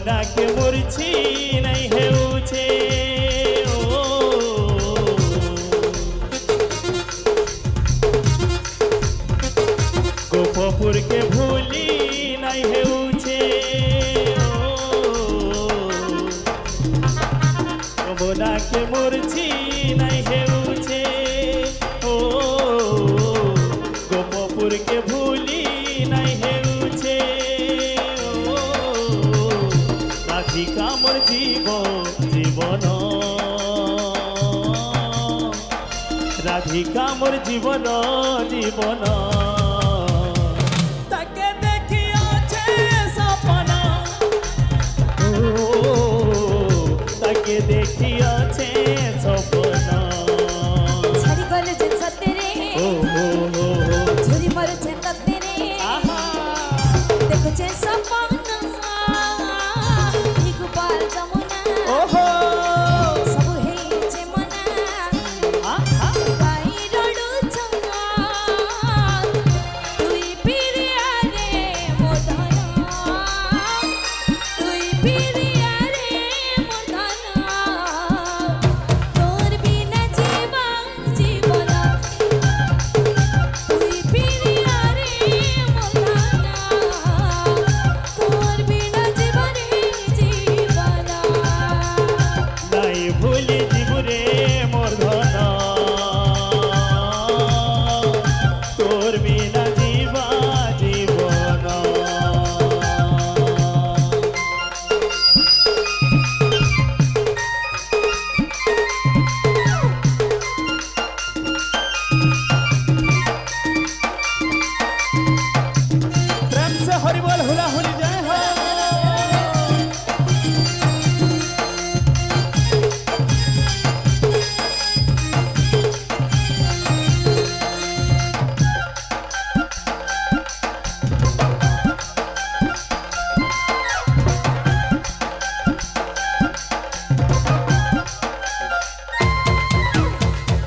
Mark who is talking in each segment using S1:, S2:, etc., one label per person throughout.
S1: गोबना के मुरछी नहीं है ऊँचे गोपपुर के भूली नहीं है ऊँचे गोबना के मुरछी नहीं है ऊँचे गोपपुर के भूली नहीं है ऊँचे राधिका मोर जीवन राधिका मोर जीवन जीवन ताके देखियाछे सपना ताके देखियाछे सपना
S2: छरी गले जे सतेरे छरी मर जे ततेरे देखो जे सपना इकबाल जमुना
S1: ओहो
S2: सब हे जे मना काई रडू चंगा तुई पिरिया रे मोदना तुई पिरिया रे मोदना तोर बिना जीवन जीवन तुई पिरिया रे मोदना तोर बिना जीवन जीवन
S1: नहीं भूली जीवु रे मोर धन तोर बिना जीवा जीवन प्रेम से हरि बोल हुला हुली जय हो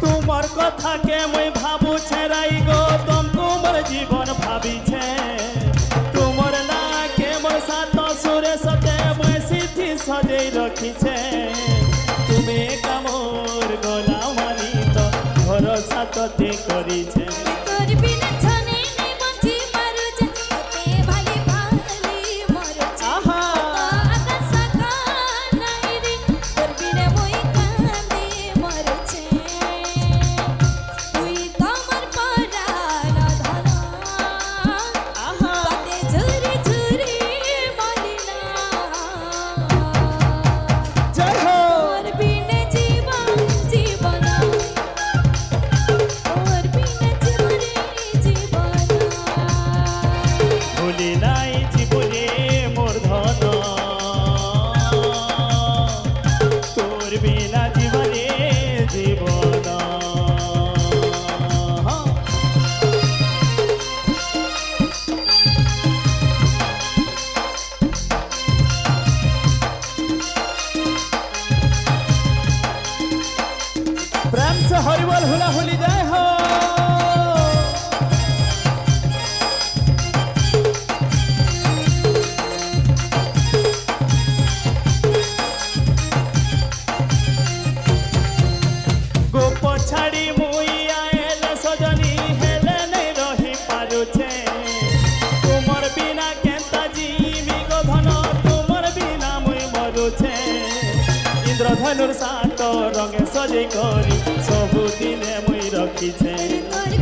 S1: तुमर कथा के मुई भाबू छे राई गो तुमको मोर जीवन भाबी छे तुमर ना के मोर साथ सुरे सते मुई सिद्धि सजे रखी छे तुमे का मोर गला मानी तो भरोसा तोते करी छे
S2: तोर बिना छने नहीं बंची मारू जे ते भाली भाली मोर छे
S1: आहा
S2: आकाश का नहीं रे तोर बिना मोई कांदे मोर छे तुई कमर परान धन
S1: आहा
S2: बाते झुरी झुरी मलिना
S1: जय हो
S2: तोर बिना जीवन जीवन तोर बिना जीवन जीवन
S1: भूली नाई जीवने मोर धन तोर बिना जीवने जीवन प्रेम से हरि बोल हुला हुली जय हो गोप छाड़ी मुई आएले सजनी हेले नहीं रही पारुछे तुमर बिना केंता जीवी गो धन तुमर बिना मुई मरुछे इंद्रधनुर सात रंगे सजे करी सबुदिने मुई रखी छे
S2: तोर